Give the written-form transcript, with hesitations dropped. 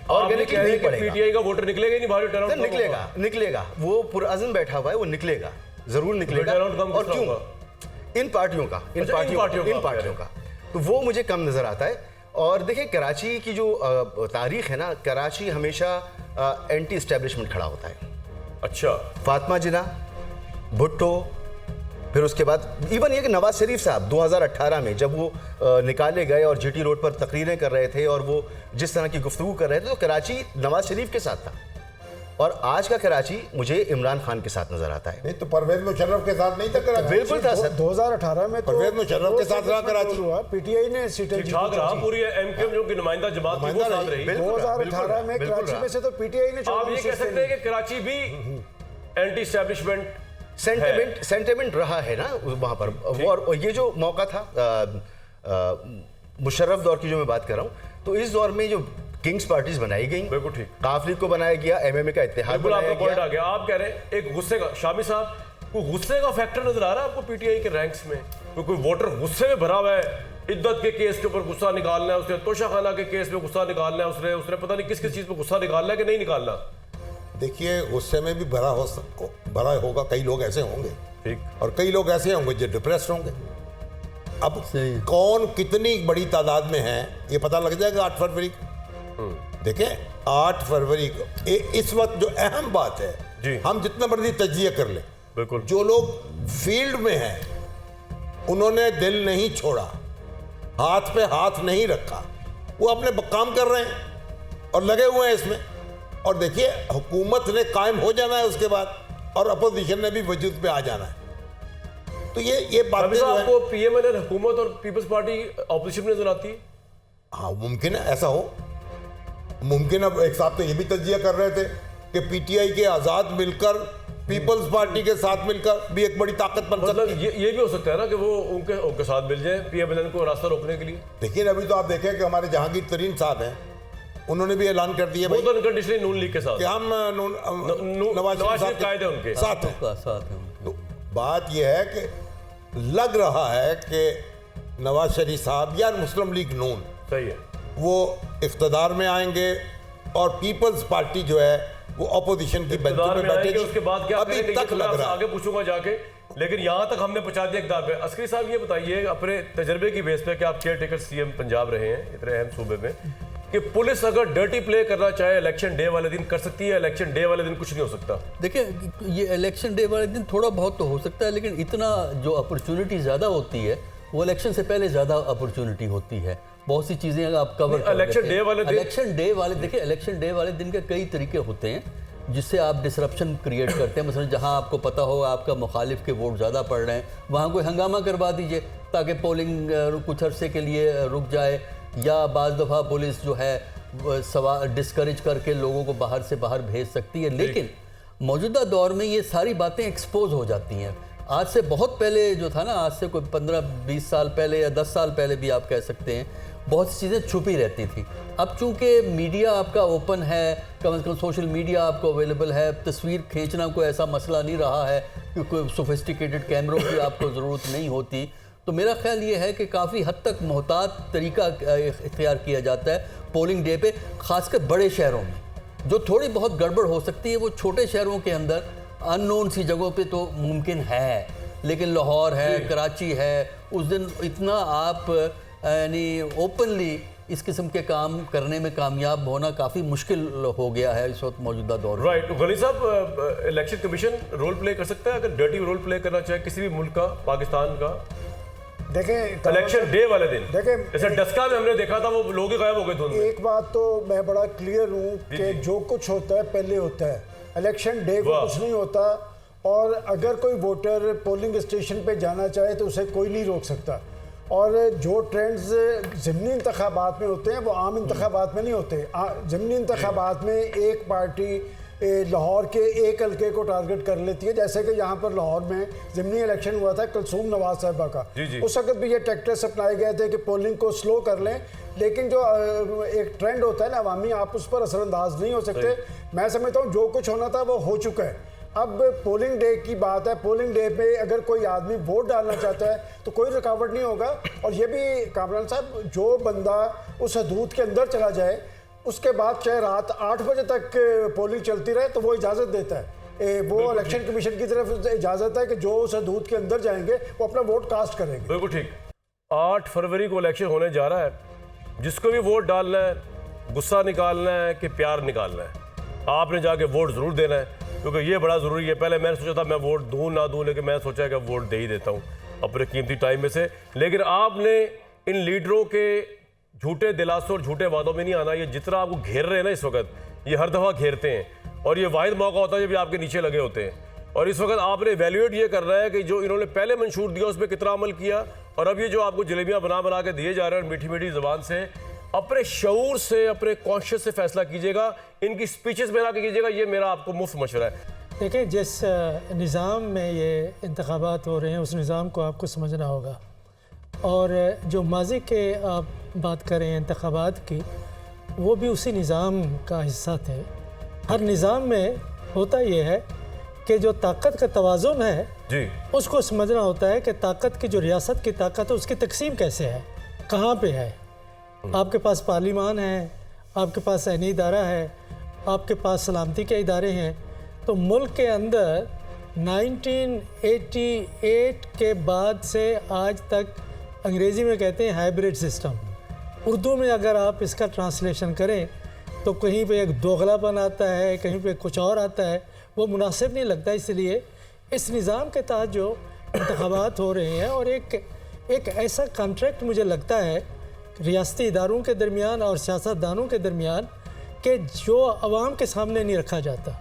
Organically नहीं पड़ेगा। PTI का वोटर निकलेगा ही नहीं, भारी टर्नआउट निकलेगा। वो पुरअज़्म बैठा हुआ है, वो निकलेगा, जरूर निकलेगा। और क्यों? इन पार्टियों का तो वो मुझे कम नजर आता है। और देखिए कराची की जो तारीख है ना, कराची हमेशा एंटी एस्टेब्लिशमेंट खड़ा होता है। अच्छा, फातिमा जिन्ना, भुट्टो, फिर उसके बाद इवन ये कि नवाज शरीफ साहब 2018 में जब वो निकाले गए और जीटी रोड पर तकरीरें कर रहे थे और वो जिस तरह की गुफ्तगू कर रहे थे, तो कराची नवाज शरीफ के साथ था। और आज का कराची मुझे इमरान खान के साथ नजर आता है। नहीं तो परवेज मुशर्रफ के साथ नहीं था कराची? बिल्कुल था सर। 2018 में परवेज मुशर्रफ के साथ रहा कराची हुआ, पीटीआई ने सीटें ठीक-ठाक रहा, पूरी एमक्यूएम जो कि नुमाइंदा जमात थी वो साथ रही। 2018 में कराची में से तो पीटीआई ने, आप ये कह सकते हैं कि कराची भी एंटी एस्टेब्लिशमेंट सेंटिमेंट रहा है ना वहां पर। और ये जो मौका था मुशर्रफ दौर की जो मैं बात कर रहा हूं, तो इस दौर में जो किंग्स पार्टीज बनाई गई, बिल्कुल ठीक, काफ लीग को बनाया गया, एमएमए का इत्तेहाद बनाया गया। पॉइंट आ गया। आप कह रहे हैं एक गुस्से का, शामी साहब को गुस्से का फैक्टर नजर आ रहा है आपको पीटीआई के रैंक्स में? कोई वोटर गुस्से में भरा हुआ है, इद्दत के केस के ऊपर गुस्सा निकालना है उसने, तोशा खाना के केस में गुस्सा निकालना है उसने पता नहीं किस चीज पे गुस्सा निकालना है कि नहीं निकालना। देखिए गुस्से में भी भरा होगा, कई लोग ऐसे होंगे, ठीक, और कई लोग ऐसे होंगे जो डिप्रेस्ड होंगे। अब कौन कितनी बड़ी तादाद में है ये पता लग जाएगा 8 फरवरी को। देखें 8 फरवरी को इस वक्त जो अहम बात है जी, हम जितना मर्जी तज्जिया कर ले, बिल्कुल जो लोग फील्ड में हैं उन्होंने दिल नहीं छोड़ा, हाथ पे हाथ नहीं रखा, वो अपने काम कर रहे हैं और लगे हुए हैं इसमें। और देखिए हुकूमत ने कायम हो जाना है उसके बाद, और अपोजिशन ने भी वजूद पे आ जाना है। तो ये बात आपको पीएमएल हुकूमत और पीपल्स पार्टी ऑपोजिशन में नजर आती है? हाँ मुमकिन है, ऐसा हो मुमकिन। अब एक साहब तो ये भी तज्जिया कर रहे थे कि पीटीआई के आजाद मिलकर पीपल्स पार्टी के साथ मिलकर भी एक बड़ी ताकत बन सकती है। ये भी हो सकता है ना कि वो उनके साथ मिल जाए पीएमएल को रास्ता रोकने के लिए। देखिए अभी तो आप देखें कि हमारे जहांगीर तरीन साहब हैं, उन्होंने भी ऐलान कर दिया वो तो अनकंडीशनली नून लीग के साथ कि हम नवाज शरीफ कायदे उनके साथ हैं। तो बात यह है कि लग रहा है कि नवाज शरीफ साहब या मुस्लिम लीग नून, सही है, वो इख्तिदार में आएंगे और पीपल्स पार्टी जो है वो अपोजिशन की बेंचों पे बैठेगी। उसके बाद क्या अभी तक लग रहा है, आगे पूछूंगा जाके, लेकिन यहां तक हमने पहुंचा दिया इक़्तिदार पे। अस्करी साहब ये बताइए अपने तजर्बे की बेस पे कि आप केयर टेकर सीएम पंजाब रहे हैं इतने अहम सूबे में, कि पुलिस अगर डर्टी प्ले करना चाहे इलेक्शन डे वाले दिन कर सकती है, इलेक्शन डे वाले दिन कुछ नहीं हो सकता? देखिए ये इलेक्शन डे वाले दिन थोड़ा बहुत तो हो सकता है, लेकिन इतना जो अपॉर्चुनिटी ज़्यादा होती है वो इलेक्शन से पहले ज़्यादा अपॉर्चुनिटी होती है। बहुत सी चीज़ें अगर आप कवर इलेक्शन डे वाले देखिए इलेक्शन डे वाले दिन के कई तरीके होते हैं जिससे आप डिसरप्शन क्रिएट करते हैं। मसलन जहां आपको पता हो आपका मुखालिफ के वोट ज़्यादा पड़ रहे हैं, वहां कोई हंगामा करवा दीजिए ताकि पोलिंग कुछ अरसे के लिए रुक जाए, या बाज़ दफ़ा पुलिस जो है डिस्करेज करके लोगों को बाहर से बाहर भेज सकती है। लेकिन मौजूदा दौर में ये सारी बातें एक्सपोज हो जाती हैं। आज से बहुत पहले जो था ना, आज से कोई 15-20 साल पहले या 10 साल पहले भी आप कह सकते हैं, बहुत सी चीज़ें छुपी रहती थी। अब चूंकि मीडिया आपका ओपन है, कम से कम सोशल मीडिया आपको अवेलेबल है, तस्वीर खींचना कोई ऐसा मसला नहीं रहा है कि कोई सोफिस्टिकेटेड कैमरों की आपको ज़रूरत नहीं होती। तो मेरा ख्याल ये है कि काफ़ी हद तक मोहतात तरीका इख्तियार किया जाता है पोलिंग डे पे, ख़ासकर बड़े शहरों में। जो थोड़ी बहुत गड़बड़ हो सकती है वो छोटे शहरों के अंदर अननोन सी जगहों पे तो मुमकिन है, लेकिन लाहौर है, कराची है, उस दिन इतना आप यानी ओपनली इस किस्म के काम करने में कामयाब होना काफ़ी मुश्किल हो गया है इस वक्त मौजूदा दौर में। राइट, गनी साहब इलेक्शन कमीशन रोल प्ले कर सकता है अगर डर्टी रोल प्ले करना चाहे किसी भी मुल्क का, पाकिस्तान का? देखें इलेक्शन डे वाले दिन देखें, जैसे डस्का में हमने देखा था वो लोग ही गायब हो गए धुंध में। एक बात तो मैं बड़ा क्लियर हूँ कि जो कुछ होता है पहले होता है, इलेक्शन डे को कुछ नहीं होता। और अगर कोई वोटर पोलिंग स्टेशन पे जाना चाहे तो उसे कोई नहीं रोक सकता। और जो ट्रेंड्स ज़िमनी इंतखाबात में होते हैं वो आम इंतखाबात में नहीं होते। ज़िमनी इंतखाबात में एक पार्टी लाहौर के एक हल्के को टारगेट कर लेती है, जैसे कि यहाँ पर लाहौर में ज़िमनी इलेक्शन हुआ था कुलसूम नवाज साहिबा का। उस वक्त भी ये टैक्टिक्स अपनाए गए थे कि पोलिंग को स्लो कर लें, लेकिन जो एक ट्रेंड होता है ना अवामी, आप उस पर असरअंदाज नहीं हो सकते। मैं समझता हूँ जो कुछ होना था वो हो चुका है। अब पोलिंग डे की बात है, पोलिंग डे पे अगर कोई आदमी वोट डालना चाहता है तो कोई रुकावट नहीं होगा। और ये भी कामरान साहब, जो बंदा उस हदूद के अंदर चला जाए उसके बाद चाहे रात 8 बजे तक पोलिंग चलती रहे तो वो इजाज़त देता है। वो इलेक्शन कमीशन की तरफ इजाज़त है कि जो उस हदूद के अंदर जाएंगे वो अपना वोट कास्ट करेंगे। बिल्कुल ठीक। 8 फरवरी को इलेक्शन होने जा रहा है, जिसको भी वोट डालना है, गुस्सा निकालना है कि प्यार निकालना है, आपने जाके वोट ज़रूर देना है, क्योंकि ये बड़ा ज़रूरी है। पहले मैंने सोचा था मैं वोट दूँ ना दूँ, लेकिन मैं सोचा कि वोट दे ही देता हूँ अपने कीमती टाइम में से। लेकिन आपने इन लीडरों के झूठे दिलासों और झूठे वादों में नहीं आना। ये जितना आपको घेर रहे हैं ना इस वक्त, ये हर दफ़ा घेरते हैं, और ये वाहिद मौका होता है जब ये आपके नीचे लगे होते हैं। और इस वक्त आपने वैल्यूएट ये करना है कि जो इन्होंने पहले मंशूर दिया उस पर कितना अमल किया, और अब ये जो आपको जलेबियाँ बना बना के दिए जा रहे हैं मीठी मीठी ज़बान से, अपने शऊर से, अपने कॉन्शियस से फैसला कीजिएगा, इनकी स्पीचेस में आके कीजिएगा। ये मेरा आपको मुफ्त मशवरा है। देखिए, जिस निज़ाम में ये इंतखाबात हो रहे हैं उस निज़ाम को आपको समझना होगा, और जो माजी के आप बात करें इंतखाबात की, वो भी उसी निज़ाम का हिस्सा थे। हर निज़ाम में होता ये है कि जो ताकत का तवाज़ुन है जी, उसको समझना होता है कि ताकत की जो रियासत की ताकत है उसकी तकसीम कैसे है, कहाँ पे है। आपके पास पार्लिमान है, आपके पास आईनी इदारा है, आपके पास सलामती के इदारे हैं। तो मुल्क के अंदर 1988 के बाद से आज तक अंग्रेज़ी में कहते हैं हाइब्रिड सिस्टम। उर्दू में अगर आप इसका ट्रांसलेशन करें तो कहीं पे एक दोगलापन आता है, कहीं पे कुछ और आता है, वो मुनासिब नहीं लगता। इसलिए इस निज़ाम के तहत जो इंतखाबात हो रहे हैं, और एक ऐसा कॉन्ट्रैक्ट मुझे लगता है रियासती इदारों के दरमियान और सियासतदानों के दरमियान कि जो अवाम के सामने नहीं रखा जाता।